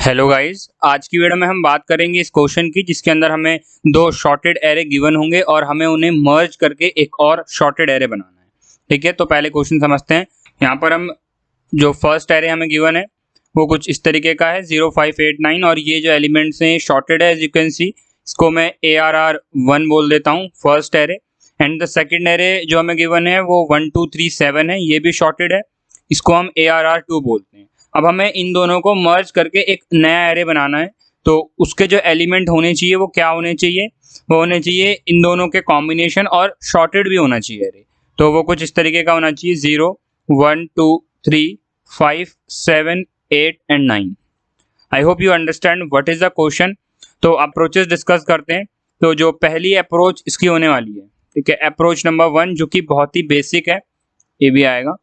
Hello guys, आज की video में हम बात करेंगे इस क्वेश्चन की जिसके अंदर हमें दो शॉर्टेड एरे गिवन होंगे और हमें उन्हें मर्ज करके एक और शॉर्टेड एरे बनाना है। ठीक है, तो पहले क्वेश्चन समझते हैं। यहाँ पर हम जो फर्स्ट एरे हमें गिवन है वो कुछ इस तरीके का है 0589 और ये जो एलिमेंट्स हैं शॉर्टेड है। एज यू कैन सी, इसको मैं ARR1 बोल देता हूँ first array. And the second array जो हमें गिवन है वो 1237 है, ये भी शॉर्टेड है, इसको हम ARR2 बोलते हैं। अब हमें इन दोनों को मर्ज करके एक नया एरे बनाना है, तो उसके जो एलिमेंट होने चाहिए वो क्या होने चाहिए? वो होने चाहिए इन दोनों के कॉम्बिनेशन और शॉर्टेड भी होना चाहिए एरे। तो वो कुछ इस तरीके का होना चाहिए 0 1 2 3 5 7 8 and 9। I hope you understand what is the question. तो अप्रोचेस डिस्कस करते हैं। तो जो पहली अप्रोच इसकी होने वाली है, ठीक है, अप्रोच नंबर 1 जो कि बहुत ही बेसिक है, ये भी आएगा।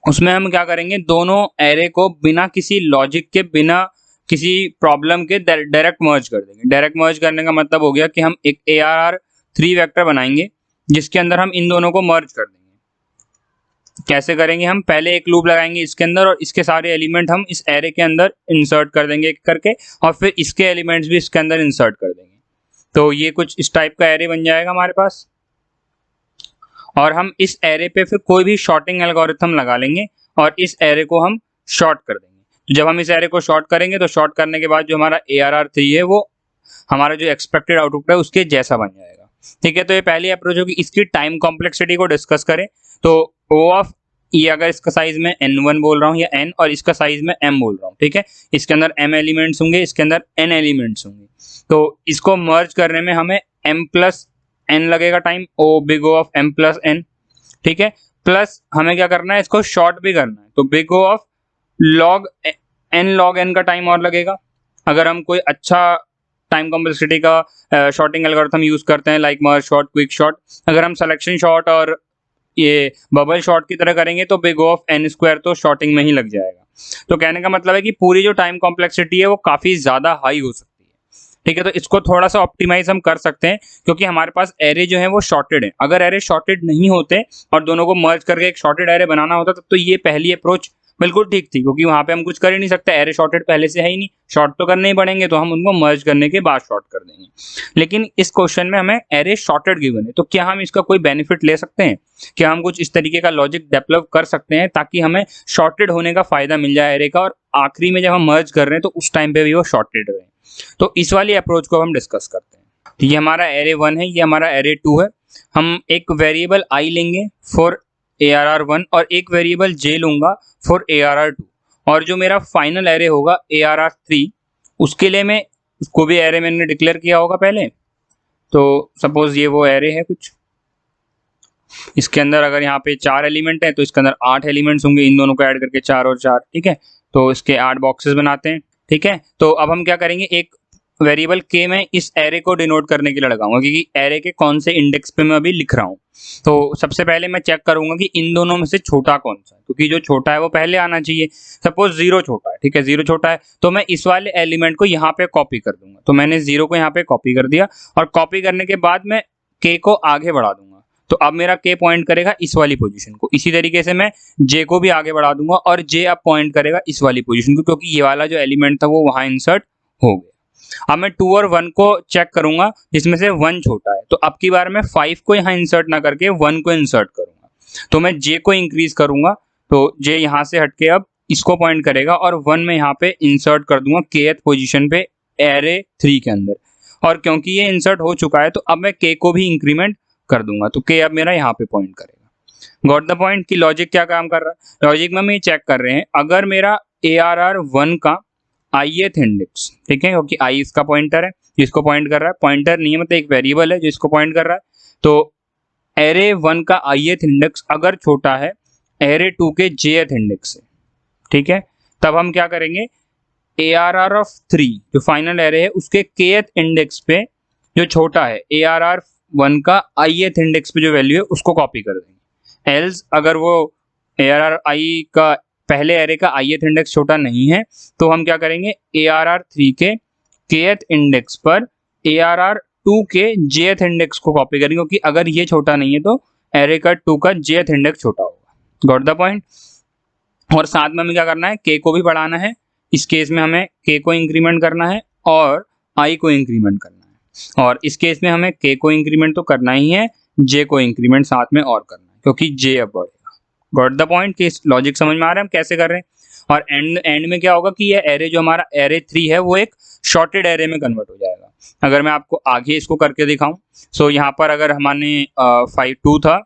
उसमें हम क्या करेंगे, दोनों एरे को बिना किसी लॉजिक के, बिना किसी प्रॉब्लम के डायरेक्ट मर्ज कर देंगे। डायरेक्ट मर्ज करने का मतलब हो गया कि हम एक ARR3 वेक्टर बनाएंगे जिसके अंदर हम इन दोनों को मर्ज कर देंगे। कैसे करेंगे? हम पहले एक लूप लगाएंगे इसके अंदर और इसके सारे एलिमेंट हम इस एरे के अंदर इंसर्ट कर देंगे एक करके, और फिर इसके एलिमेंट्स भी इसके अंदर इंसर्ट कर देंगे। तो ये कुछ इस टाइप का एरे बन जाएगा हमारे पास। और हम इस एरे पे फिर कोई भी शॉर्टिंग एल्गोरिथम लगा लेंगे और इस एरे को हम शॉर्ट कर देंगे। तो जब हम इस एरे को शॉर्ट करेंगे तो शॉर्ट करने के बाद जो हमारा ARR3 है वो हमारा जो एक्सपेक्टेड आउटपुट है उसके जैसा बन जाएगा। ठीक है, तो ये पहली अप्रोच होगी। इसकी टाइम कॉम्प्लेक्सिटी को डिस्कस करें तो O ऑफ ये, अगर इसका साइज में N1 बोल रहा हूँ या N और इसका साइज में M बोल रहा हूँ, ठीक है, इसके अंदर M एलिमेंट्स होंगे, इसके अंदर N एलिमेंट्स होंगे। तो इसको मर्ज करने में हमें M प्लस N लगेगा time, O big O of M plus N। ठीक है, प्लस हमें क्या करना है, इसको शॉर्ट भी करना है, तो big O of log N log N का टाइम और लगेगा। अगर हम कोई अच्छा टाइम कॉम्प्लेक्सिटी का शॉर्टिंग एल्गोरिथम यूज करते हैं लाइक मर्ज शॉर्ट, क्विक शॉर्ट, अगर हम सिलेक्शन शॉर्ट और ये बबल शॉर्ट की तरह करेंगे तो big O of N square तो शॉर्टिंग में ही लग जाएगा। तो कहने का मतलब है कि पूरी जो टाइम कॉम्प्लेक्सिटी है वो काफी ज्यादा हाई हो सकती है। ठीक है, तो इसको थोड़ा सा ऑप्टिमाइज हम कर सकते हैं क्योंकि हमारे पास एरे जो है वो शॉर्टेड है। अगर एरे शॉर्टेड नहीं होते और दोनों को मर्ज करके एक शॉर्टेड एरे बनाना होता तो ये पहली अप्रोच बिल्कुल ठीक थी, क्योंकि वहां पे हम कुछ कर ही नहीं सकते, एरे शॉर्टेड पहले से है ही नहीं, शॉर्ट तो करने ही पड़ेंगे, तो हम उनको मर्ज करने के बाद शॉर्ट कर देंगे। लेकिन इस क्वेश्चन में हमें एरे शॉर्टेड गिवन है, तो क्या हम इसका कोई बेनिफिट ले सकते हैं? क्या हम कुछ इस तरीके का लॉजिक डेवलप कर सकते हैं ताकि हमें शॉर्टेड होने का फायदा मिल जाए एरे का, और आखिरी में जब हम मर्ज कर रहे हैं तो उस टाइम पे भी वो शॉर्टेड रहे? तो इस वाली अप्रोच को हम डिस्कस करते हैं। तो ये हमारा एरे 1 है, ये हमारा एरे 2 है। हम एक वेरिएबल I लेंगे फॉर ARR1 और एक वेरिएबल J लूंगा फॉर ARR2, और जो मेरा फाइनल एरे होगा ARR3 उसके लिए मैं उसको भी एरे मैंने डिक्लेयर किया होगा पहले। तो सपोज ये वो एरे है कुछ, इसके अंदर अगर यहाँ पे 4 एलिमेंट है तो इसके अंदर 8 एलिमेंट्स होंगे, इन दोनों को ऐड करके 4 और 4। ठीक है, तो इसके 8 बॉक्सेस बनाते हैं। ठीक है, तो अब हम क्या करेंगे, एक वेरिएबल k में इस एरे को डिनोट करने के लिए लगाऊंगा क्योंकि एरे के कौन से इंडेक्स पे मैं अभी लिख रहा हूँ। तो सबसे पहले मैं चेक करूंगा कि इन दोनों में से छोटा कौन सा है, क्योंकि जो छोटा है वो पहले आना चाहिए। सपोज 0 छोटा है, ठीक है, 0 छोटा है तो मैं इस वाले एलिमेंट को यहाँ पे कॉपी कर दूंगा। तो मैंने 0 को यहाँ पे कॉपी कर दिया और कॉपी करने के बाद मैं k को आगे बढ़ा दूंगा, तो अब मेरा k पॉइंट करेगा इस वाली पोजीशन को। इसी तरीके से मैं j को भी आगे बढ़ा दूंगा और j अब पॉइंट करेगा इस वाली पोजीशन को, क्योंकि ये वाला जो एलिमेंट था वो वहां इंसर्ट हो गया। अब मैं 2 और 1 को चेक करूंगा जिसमें से 1 छोटा है, तो अब की बार मैं 5 को यहाँ इंसर्ट ना करके 1 को इंसर्ट करूंगा। तो मैं j को इंक्रीज करूंगा, तो j यहाँ से हटके अब इसको पॉइंट करेगा और 1 में यहाँ पे इंसर्ट कर दूंगा kth पोजीशन पे एरे 3 के अंदर। और क्योंकि ये इंसर्ट हो चुका है तो अब मैं k को भी इंक्रीमेंट कर दूंगा, तो k अब मेरा यहाँ पे पॉइंट करेगा। गॉट द पॉइंट कि लॉजिक क्या काम कर रहा है? लॉजिक में हम ये चेक कर रहे हैं, अगर मेरा ARR1 का ith इंडेक्स, ठीक है, क्योंकि i इसका पॉइंटर है जिसको पॉइंट कर रहा है, पॉइंटर नहीं है मतलब एक वेरिएबल है जो इसको पॉइंट कर रहा है, तो एरे 1 का ith इंडेक्स अगर छोटा है एरे 2 के jth इंडेक्स से, ठीक है, तब हम क्या करेंगे, ARR3 जो फाइनल एरे है उसके kth इंडेक्स पे जो छोटा है ARR1 का ith इंडेक्स पे जो वैल्यू है उसको कॉपी कर देंगे। एल्स अगर वो ARRI का पहले एरे का ith इंडेक्स छोटा नहीं है तो हम क्या करेंगे, ARR3 के kth इंडेक्स पर ARR2 के jth इंडेक्स को कॉपी करेंगे, क्योंकि अगर ये छोटा नहीं है तो एरे का 2 का jth इंडेक्स छोटा होगा। Got the point? और साथ में हमें क्या करना है, k को भी बढ़ाना है इस केस में हमें k को इंक्रीमेंट करना है और i को इंक्रीमेंट करना है, और इस केस में हमें k को इंक्रीमेंट तो करना ही है, j को इंक्रीमेंट साथ में और करना है, क्योंकि j अब बढ़ेगा। Got the point? कि लॉजिक समझ में आ रहा है हम कैसे कर रहे हैं। और एंड में क्या होगा कि ये एरे जो हमारा एरे 3 है वो एक शॉर्टेड एरे में कन्वर्ट हो जाएगा। अगर मैं आपको आगे इसको करके दिखाऊं, सो यहाँ पर अगर हमारे 5 2 था,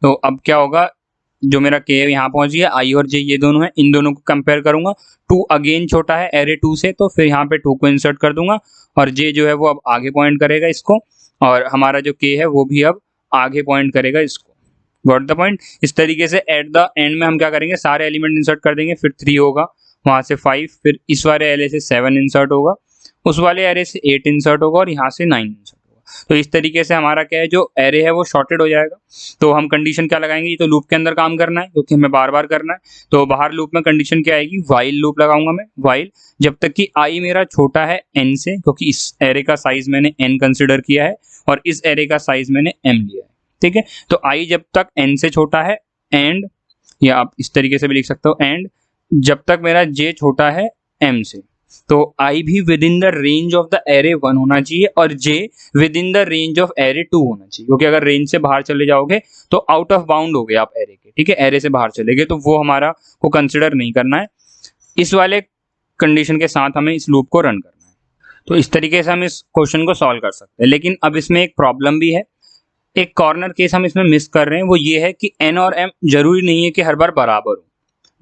तो अब क्या होगा, जो मेरा k यहाँ पहुंच गया, i और j ये दोनों है, इन दोनों को कंपेयर करूंगा, 2 अगेन छोटा है एरे 2 से, तो फिर यहाँ पे 2 को इंसर्ट कर दूंगा, और j जो है वो अब आगे पॉइंट करेगा इसको, और हमारा जो k है वो भी अब आगे पॉइंट करेगा इसको। Got the point? इस तरीके से एट द एंड में हम क्या करेंगे, सारे एलिमेंट इंसर्ट कर देंगे, फिर 3 होगा, वहां से 5, फिर इस वाले एरे से 7 इंसर्ट होगा, उस वाले एरे से 8 इंसर्ट होगा, और यहाँ से 9 इंसर्ट होगा। तो इस तरीके से हमारा क्या है, जो एरे है वो शॉर्टेड हो जाएगा। तो हम कंडीशन क्या लगाएंगे, ये तो लूप के अंदर काम करना है क्योंकि हमें बार बार करना है। तो बाहर लूप में कंडीशन क्या आएगी, वाइल लूप लगाऊंगा मैं, वाइल जब तक कि i मेरा छोटा है n से, क्योंकि इस एरे का साइज मैंने n कंसिडर किया है और इस एरे का साइज मैंने m लिया है, ठीक है। तो i जब तक n से छोटा है, एंड, या आप इस तरीके से भी लिख सकते हो, एंड जब तक मेरा j छोटा है m से, तो i भी with in the range of the array 1 होना चाहिए और j with in the range of array 2 होना चाहिए, क्योंकि अगर रेंज से बाहर चले जाओगे तो आउट ऑफ बाउंड हो गए आप एरे के, ठीक है, एरे से बाहर चले गए, तो वो हमारा को कंसिडर नहीं करना है। इस वाले कंडीशन के साथ हमें इस लूप को रन करना है। तो इस तरीके से हम इस क्वेश्चन को सॉल्व कर सकते हैं। लेकिन अब इसमें एक प्रॉब्लम भी है, एक कॉर्नर केस हम इसमें मिस कर रहे हैं, वो ये है कि n और m जरूरी नहीं है कि हर बार बराबर हो,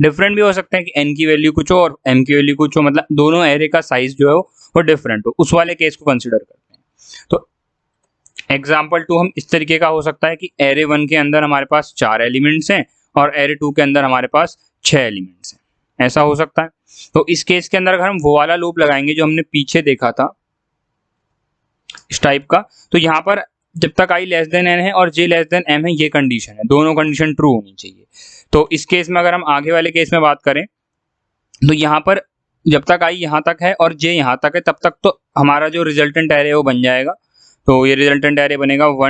डिफरेंट भी हो सकते हैं कि n की वैल्यू कुछ हो और m की वैल्यू कुछ हो, मतलब दोनों एरे का साइज जो है वो डिफरेंट हो, उस वाले केस को कंसिडर करते हैं। तो एग्जाम्पल 2 हम इस तरीके का हो सकता है कि एरे 1 के अंदर हमारे पास 4 एलिमेंट्स हैं और एरे 2 के अंदर हमारे पास 6 एलिमेंट्स हैं, ऐसा हो सकता है। तो इस केस के अंदर अगर हम वो वाला लूप लगाएंगे जो हमने पीछे देखा था इस टाइप का, तो यहाँ पर जब तक i लेस देन n है और j लेस देन m है, ये कंडीशन है, दोनों कंडीशन ट्रू होनी चाहिए। तो इस केस में अगर हम आगे वाले केस में बात करें, तो यहाँ पर जब तक i यहाँ तक है और j यहाँ तक है, तब तक तो हमारा जो रिजल्टेंट एरे है वो बन जाएगा। तो ये रिजल्टेंट एरे बनेगा 0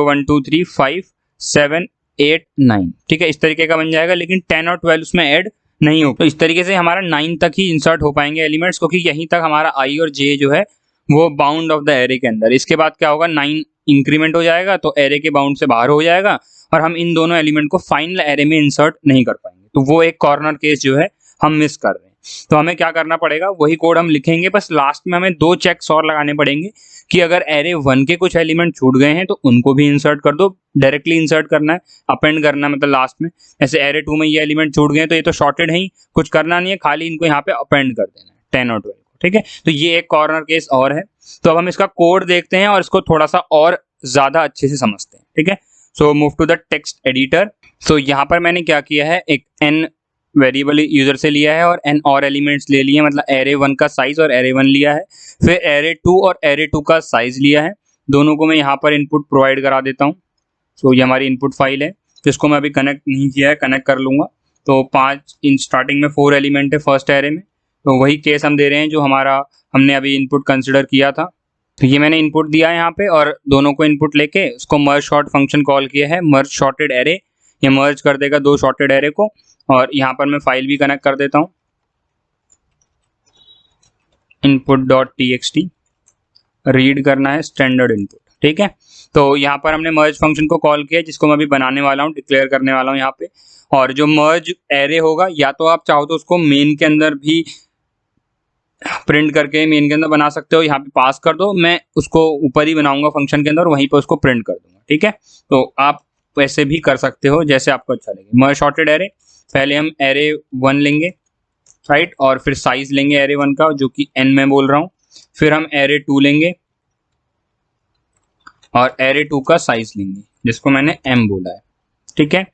1 2 3 5 7 8 9, ठीक है, इस तरीके का बन जाएगा। लेकिन 10 और 12 उसमें ऐड नहीं हो, तो इस तरीके से हमारा 9 तक ही इंसर्ट हो पाएंगे एलिमेंट्स, क्योंकि यहीं तक हमारा i और j जो है वो बाउंड ऑफ द एरे के अंदर। इसके बाद क्या होगा, 9 इंक्रीमेंट हो जाएगा तो एरे के बाउंड से बाहर हो जाएगा और हम इन दोनों एलिमेंट को फाइनल एरे में इंसर्ट नहीं कर पाएंगे। तो वो एक कॉर्नर केस जो है हम मिस कर रहे हैं। तो हमें क्या करना पड़ेगा, वही कोड हम लिखेंगे, बस लास्ट में हमें 2 चेक्स और लगाने पड़ेंगे कि अगर एरे 1 के कुछ एलिमेंट छूट गए हैं तो उनको भी इंसर्ट कर दो, डायरेक्टली इंसर्ट करना है, अपेंड करना है, मतलब लास्ट में। ऐसे एरे 2 में ये एलिमेंट छूट गए हैं तो ये तो शॉर्टेड है ही, कुछ करना नहीं है, खाली इनको यहाँ पे अपेंड कर देना है 10 और 12, ठीक है। तो ये एक कॉर्नर केस और है। तो अब हम इसका कोड देखते हैं और इसको थोड़ा सा और ज्यादा अच्छे से समझते हैं, ठीक है। So move to the text editor. So यहाँ पर मैंने क्या किया है, एक n वेरिएबल यूजर से लिया है और n और एलिमेंट्स ले लिए, मतलब एरे 1 का साइज और एरे 1 लिया है, फिर एरे 2 और एरे 2 का साइज लिया है, दोनों को मैं यहाँ पर इनपुट प्रोवाइड करा देता हूँ। सो ये हमारी इनपुट फाइल है, जिसको मैं अभी कनेक्ट नहीं किया है, कनेक्ट कर लूंगा। तो 5 इन स्टार्टिंग में 4 एलिमेंट है फर्स्ट एरे में, तो वही केस हम दे रहे हैं जो हमारा हमने अभी इनपुट कंसिडर किया था। तो ये मैंने इनपुट दिया है यहाँ पे, और दोनों को इनपुट लेके उसको मर्ज शॉर्ट फंक्शन कॉल किया है, मर्ज शॉर्टेड एरे, ये मर्ज कर देगा 2 शॉर्टेड एरे को। और यहाँ पर मैं फाइल भी कनेक्ट कर देता हूँ, input.txt, रीड करना है स्टैंडर्ड इनपुट, ठीक है। तो यहाँ पर हमने मर्ज फंक्शन को कॉल किया, जिसको मैं अभी बनाने वाला हूँ, डिक्लेयर करने वाला हूँ यहाँ पे। और जो मर्ज एरे होगा, या तो आप चाहो तो उसको मेन के अंदर भी प्रिंट करके मेन के अंदर बना सकते हो, यहाँ पे पास कर दो, मैं उसको ऊपर ही बनाऊंगा फंक्शन के अंदर, वहीं पे उसको प्रिंट कर दूंगा, ठीक है। तो आप वैसे भी कर सकते हो जैसे आपको अच्छा लगे। मर्ज शॉर्टेड एरे, पहले हम एरे 1 लेंगे, राइट, और फिर साइज लेंगे एरे 1 का, जो कि n में बोल रहा हूँ, फिर हम एरे 2 लेंगे और एरे 2 का साइज लेंगे, जिसको मैंने m बोला है, ठीक है।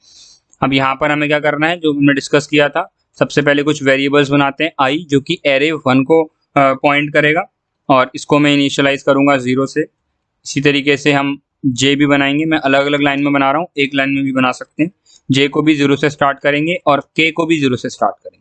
अब यहाँ पर हमें क्या करना है, जो हमने डिस्कस किया था, सबसे पहले कुछ वेरिएबल्स बनाते हैं, i जो कि एरे 1 को पॉइंट करेगा, और इसको मैं इनिशियलाइज करूंगा 0 से। इसी तरीके से हम j भी बनाएंगे, मैं अलग अलग लाइन में बना रहा हूँ, एक लाइन में भी बना सकते हैं। j को भी 0 से स्टार्ट करेंगे और k को भी 0 से स्टार्ट करेंगे।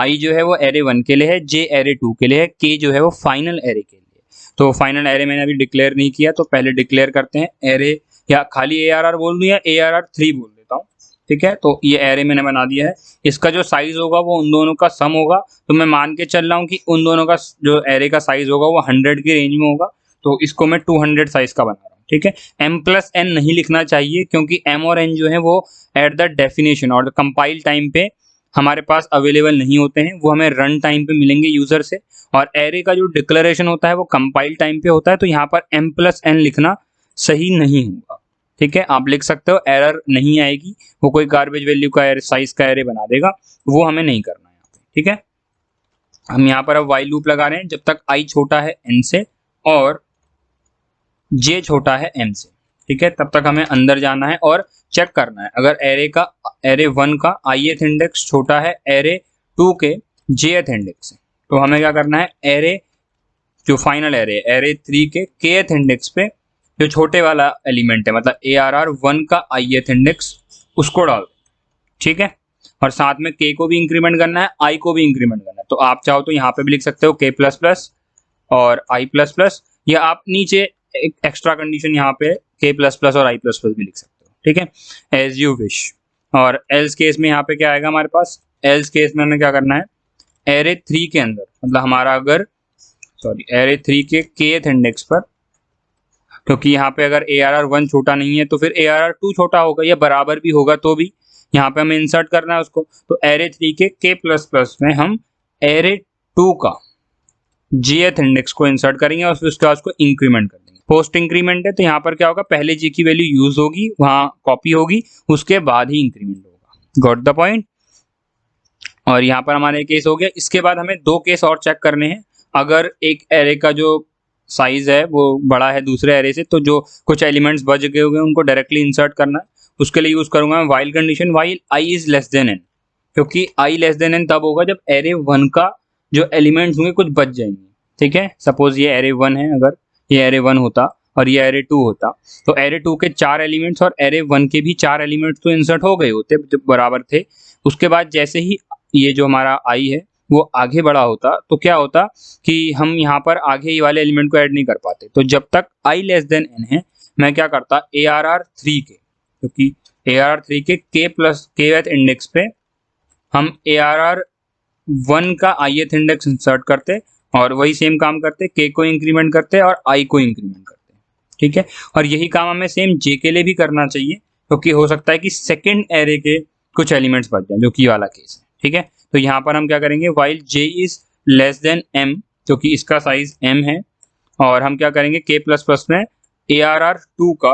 i जो है वो एरे 1 के लिए है, j एरे 2 के लिए है, k जो है वो फाइनल एरे के लिए। तो फाइनल एरे मैंने अभी डिक्लेयर नहीं किया, तो पहले डिक्लेयर करते हैं एरे, या खाली ARR बोल दूं या ARR 3 बोल देता हूँ, ठीक है, तो ये एरे मैंने बना दिया है। इसका जो साइज होगा वो उन दोनों का सम होगा, तो मैं मान के चल रहा हूँ कि उन दोनों का जो एरे का साइज होगा वो 100 की रेंज में होगा, तो इसको मैं 200 साइज का बना रहा हूँ। ठीक है, m+n नहीं लिखना चाहिए क्योंकि m और n जो है वो एट द डेफिनेशन और कंपाइल टाइम पे हमारे पास अवेलेबल नहीं होते हैं, वो हमें रन टाइम पे मिलेंगे यूजर से, और एरे का जो डिक्लेरेशन होता है वो कंपाइल टाइम पे होता है, तो यहाँ पर m+n लिखना सही नहीं होगा। ठीक है, आप लिख सकते हो, एरर नहीं आएगी, वो कोई गार्बेज वैल्यू का साइज का एरे बना देगा, वो हमें नहीं करना है यहाँ पे। ठीक है, हम यहाँ पर अब वाइल लूप लगा रहे हैं जब तक i छोटा है n से और j छोटा है m से। ठीक है, तब तक हमें अंदर जाना है और चेक करना है, अगर एरे 1 का ith इंडेक्स छोटा है एरे 2 के jth इंडेक्स से, तो हमें क्या करना है, एरे जो फाइनल एरे 3 के kth इंडेक्स पे जो छोटे वाला एलिमेंट है, मतलब ARR1 का ith इंडेक्स, उसको डाल दो। ठीक है, और साथ में k को भी इंक्रीमेंट करना है, i को भी इंक्रीमेंट करना है, तो आप चाहो तो यहाँ पे भी लिख सकते हो k++ और i++, या आप नीचे एक एक्स्ट्रा कंडीशन यहाँ पे k++ और i++ भी लिख सकते हो। ठीक है, एज यू विश। और एल्स केस में यहाँ पे क्या आएगा हमारे पास, एल्स केस में हमें क्या करना है, एरे 3 के अंदर, मतलब हमारा अगर एरे 3 के kth इंडेक्स पर, क्योंकि यहाँ पे अगर ARR1 छोटा नहीं है तो फिर ARR2 छोटा होगा या बराबर भी होगा, तो भी यहाँ पे हमें इंसर्ट करना है उसको, तो एरे 3 के k++ में हम एरे 2 का jth इंडेक्स को इंसर्ट करेंगे और फिर उसके बाद उसको इंक्रीमेंट कर देंगे। पोस्ट इंक्रीमेंट है तो यहाँ पर क्या होगा, पहले j की वैल्यू यूज होगी, वहां कॉपी होगी, उसके बाद ही इंक्रीमेंट होगा। Got the point. और यहाँ पर हमारा केस हो गया। इसके बाद हमें 2 केस और चेक करने हैं। अगर एक एरे का जो साइज है वो बड़ा है दूसरे एरे से, तो जो कुछ एलिमेंट्स बच गए हुए उनको डायरेक्टली इंसर्ट करना है, उसके लिए यूज करूंगा मैं while condition, while i is less than n, क्योंकि i लेस देन n तब होगा जब एरे 1 का जो एलिमेंट्स होंगे कुछ बच जाएंगे। ठीक है, सपोज ये एरे 1 है, अगर ये एरे 1 होता और ये एरे 2 होता, तो एरे 2 के 4 एलिमेंट्स और एरे 1 के भी 4 एलिमेंट्स तो इंसर्ट हो गए होते जब बराबर थे। उसके बाद जैसे ही ये जो हमारा i है वो आगे बढ़ा होता, तो क्या होता कि हम यहाँ पर आगे वाले एलिमेंट को ऐड नहीं कर पाते। तो जब तक i लेस देन n है, मैं क्या करता, ARR3 के, क्योंकि ARR3 के kth इंडेक्स पे हम ARR1 का ith इंडेक्स इंसर्ट करते और वही सेम काम करते, k को इंक्रीमेंट करते और i को इंक्रीमेंट करते। ठीक है, और यही काम हमें सेम j के लिए भी करना चाहिए, क्योंकि हो सकता है कि सेकेंड एरे के कुछ एलिमेंट्स बच जाए, जो कि वाला केस है। ठीक है, तो यहाँ पर हम क्या करेंगे, while j is less than m, क्योंकि इसका साइज m है, और हम क्या करेंगे, k++ में ARR2 का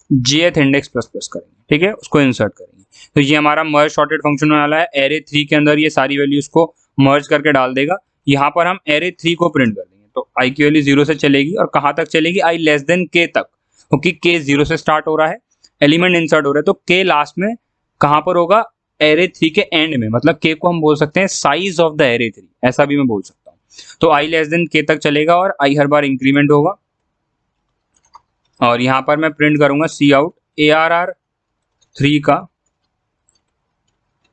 jth इंडेक्स ++ करेंगे। ठीक है, उसको इंसर्ट करेंगे, तो ये हमारा मर्ज शॉर्टेड फंक्शन होने वाला है। एरे 3 के अंदर ये सारी वैल्यूज को मर्ज करके डाल देगा। यहाँ पर हम एरे 3 को प्रिंट कर देंगे, तो i की वैल्यू 0 से चलेगी, और कहाँ तक चलेगी, i लेस देन k तक, क्योंकि k 0 से स्टार्ट हो रहा है, एलिमेंट इंसर्ट हो रहा है, तो k लास्ट में कहाँ पर होगा, एरे 3 के एंड में, मतलब k को हम बोल सकते हैं साइज ऑफ द एरे 3, ऐसा भी मैं बोल सकता हूँ। तो i लेस देन k तक चलेगा और i हर बार इंक्रीमेंट होगा, और यहाँ पर मैं प्रिंट करूंगा cout ARR3 का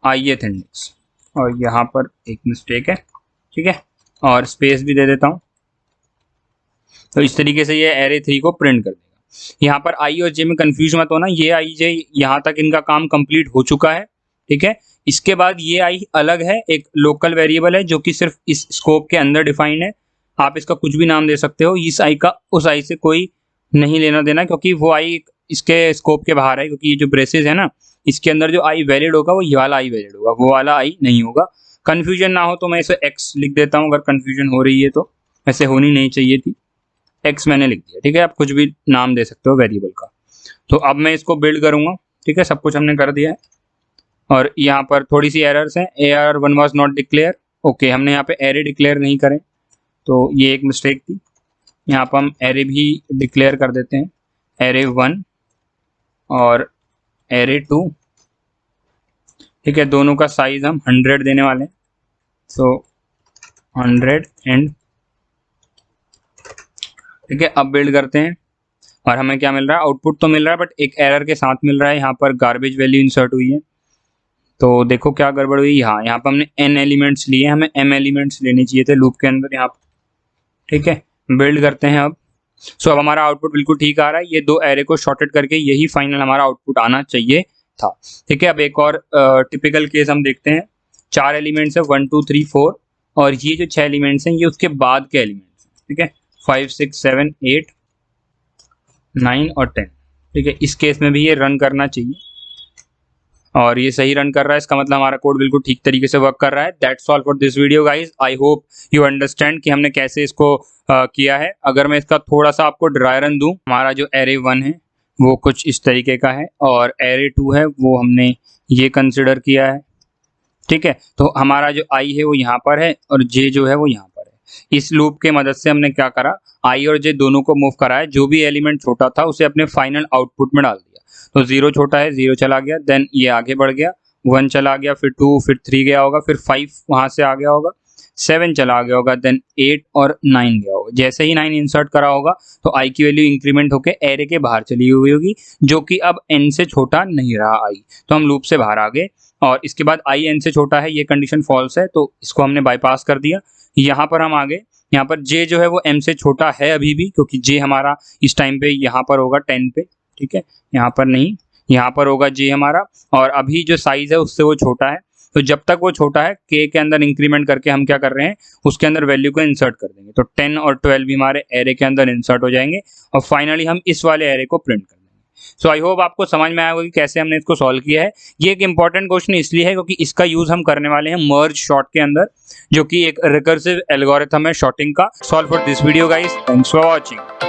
ith इंडेक्स, और यहाँ पर एक मिस्टेक है। ठीक है, और स्पेस भी दे देता हूँ, तो इस तरीके से ये एरे 3 को प्रिंट कर देगा। यहाँ पर i और j में कंफ्यूज मत होना, ये i j यहाँ तक इनका काम कंप्लीट हो चुका है। ठीक है, इसके बाद ये i अलग है, एक लोकल वेरिएबल है जो कि सिर्फ इस स्कोप के अंदर डिफाइंड है। आप इसका कुछ भी नाम दे सकते हो, इस i का उस i से कोई नहीं लेना देना, क्योंकि वो i इसके स्कोप के बाहर है, क्योंकि ये जो ब्रेसेस है ना, इसके अंदर जो i वैलिड होगा वो ये वाला i वैलिड होगा, वो वाला i नहीं होगा। कंफ्यूजन ना हो तो मैं इसे x लिख देता हूँ, अगर कंफ्यूजन हो रही है तो, ऐसे होनी नहीं चाहिए थी, x मैंने लिख दिया। ठीक है, आप कुछ भी नाम दे सकते हो वेरिएबल का। तो अब मैं इसको बिल्ड करूंगा। ठीक है, सब कुछ हमने कर दिया है, और यहाँ पर थोड़ी सी एरर्स हैं, ARR1 was not declare. Okay, हमने यहाँ पे एरे डिक्लेयर नहीं करें, तो ये एक मिस्टेक थी। यहाँ पर हम एरे भी डिक्लेयर कर देते हैं, एरे 1 और एरे 2। ठीक है, दोनों का साइज हम 100 देने वाले हैं, सो 100 एंड। ठीक है, अब बिल्ड करते हैं, और हमें क्या मिल रहा है, आउटपुट तो मिल रहा है बट एक एरर के साथ मिल रहा है। यहाँ पर गार्बेज वैल्यू इंसर्ट हुई है, तो देखो क्या गड़बड़ हुई। यहाँ पर हमने n एलिमेंट्स लिए, हमें m एलिमेंट्स लेने चाहिए थे लूप के अंदर यहाँ पर। ठीक है, बिल्ड करते हैं अब। सो अब हमारा आउटपुट बिल्कुल ठीक आ रहा है। ये 2 एरे को शॉर्टेड करके यही फाइनल हमारा आउटपुट आना चाहिए, था। ठीक है, अब एक और टिपिकल केस हम देखते हैं। 4 एलिमेंट्स है 1 2 3 4 और ये जो 6 एलिमेंट्स हैं ये उसके बाद के एलिमेंट्स हैं। ठीक है, 5 6 7 8 9 और 10। ठीक है, इस केस में भी ये रन करना चाहिए और ये सही रन कर रहा है, इसका मतलब हमारा कोड बिल्कुल ठीक तरीके से वर्क कर रहा है। That's all for this video guys. I hope you understand कि हमने कैसे इसको किया है। अगर मैं इसका थोड़ा सा आपको ड्राई रन दूं, हमारा जो एरे 1 है वो कुछ इस तरीके का है और एरे 2 है वो हमने ये कंसिडर किया है। ठीक है, तो हमारा जो आई है वो यहाँ पर है और जे जो है वो यहाँ पर है। इस लूप के मदद से हमने क्या करा, आई और जे दोनों को मूव कराया, जो भी एलिमेंट छोटा था उसे अपने फाइनल आउटपुट में डाल दिया। तो 0 छोटा है 0 चला गया, देन ये आगे बढ़ गया, 1 चला गया, फिर 2, फिर 3 गया होगा, फिर 5 वहां से आ गया होगा, 7 चला गया होगा, देन 8 और 9 गया होगा। जैसे ही 9 इंसर्ट करा होगा तो आई की वैल्यू इंक्रीमेंट होकर एरे के बाहर चली हुई होगी, जो कि अब n से छोटा नहीं रहा आई, तो हम लूप से बाहर आ गए। और इसके बाद आई n से छोटा है, ये कंडीशन फॉल्स है तो इसको हमने बाईपास कर दिया। यहाँ पर हम आ गए, यहाँ पर j जो है वो m से छोटा है अभी भी, क्योंकि j हमारा इस टाइम पे यहाँ पर होगा 10 पे। ठीक है, यहाँ पर नहीं, यहाँ पर होगा j हमारा, और अभी जो साइज है उससे वो छोटा है। तो जब तक वो छोटा है k के अंदर इंक्रीमेंट करके हम क्या कर रहे हैं, उसके अंदर वैल्यू को इंसर्ट कर देंगे। तो 10 और 12 भी हमारे एरे के अंदर इंसर्ट हो जाएंगे और फाइनली हम इस वाले एरे को प्रिंट कर देंगे। सो आई होप आपको समझ में आया होगा कि कैसे हमने इसको सॉल्व किया है। ये एक इंपॉर्टेंट क्वेश्चन इसलिए है क्योंकि इसका यूज हम करने वाले हैं मर्ज शॉर्ट के अंदर, जो कि एक रिकर्सिव एल्गोरिथम है शॉर्टिंग का। Solve for this video guys, thanks for watching.